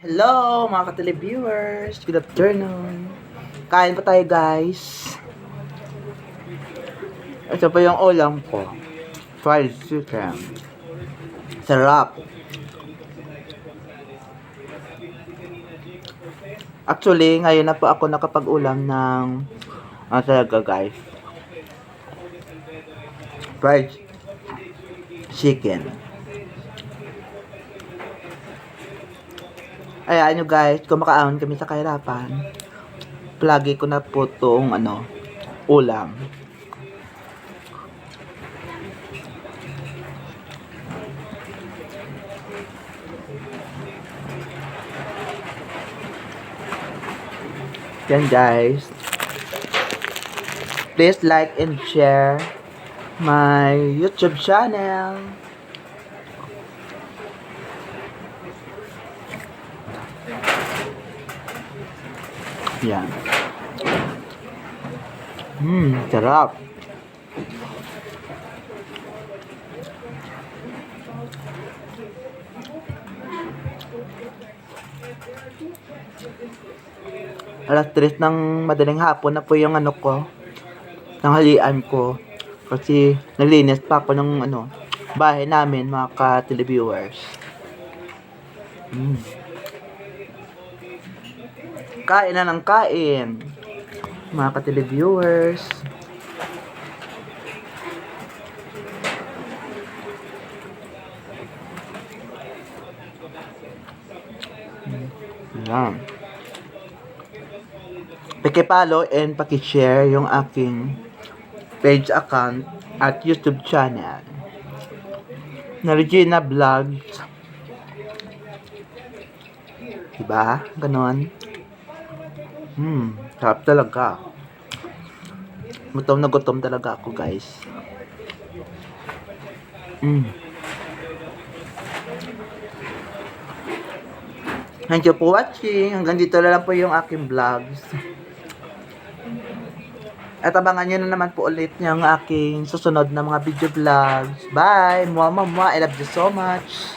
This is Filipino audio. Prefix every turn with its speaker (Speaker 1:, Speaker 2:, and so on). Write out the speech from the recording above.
Speaker 1: Hello mga ka-televiewers! Good afternoon! Kain pa tayo guys! Ito pa yung ulam ko. Fried chicken. Sarap! Actually, ngayon na po ako nakapag-ulam ng talaga guys. Fried chicken. Ayan nyo guys, kumakaon kami sa kahirapan. Palagi ko na po itong ulam. Yan guys. Please like and share my YouTube channel. Yan. Sarap. Alas 3 ng madaling hapon na po yung tanghalian ko. Kasi nalinis pa ako ng bahay namin mga ka-televiewers. Kain na ng kain mga ka-televiewers. Yan. Paki-follow and paki-share yung aking page account at YouTube channel na Regina Vlogs. Diba? Ganon. Sarap talaga. Gutom na gutom talaga ako guys. Thank you for watching. Hanggang dito na lang po yung aking vlogs. At abangan nyo na naman po ulit yung aking susunod na mga video vlogs. Bye! Mwah, mwah, mwah. I love you so much.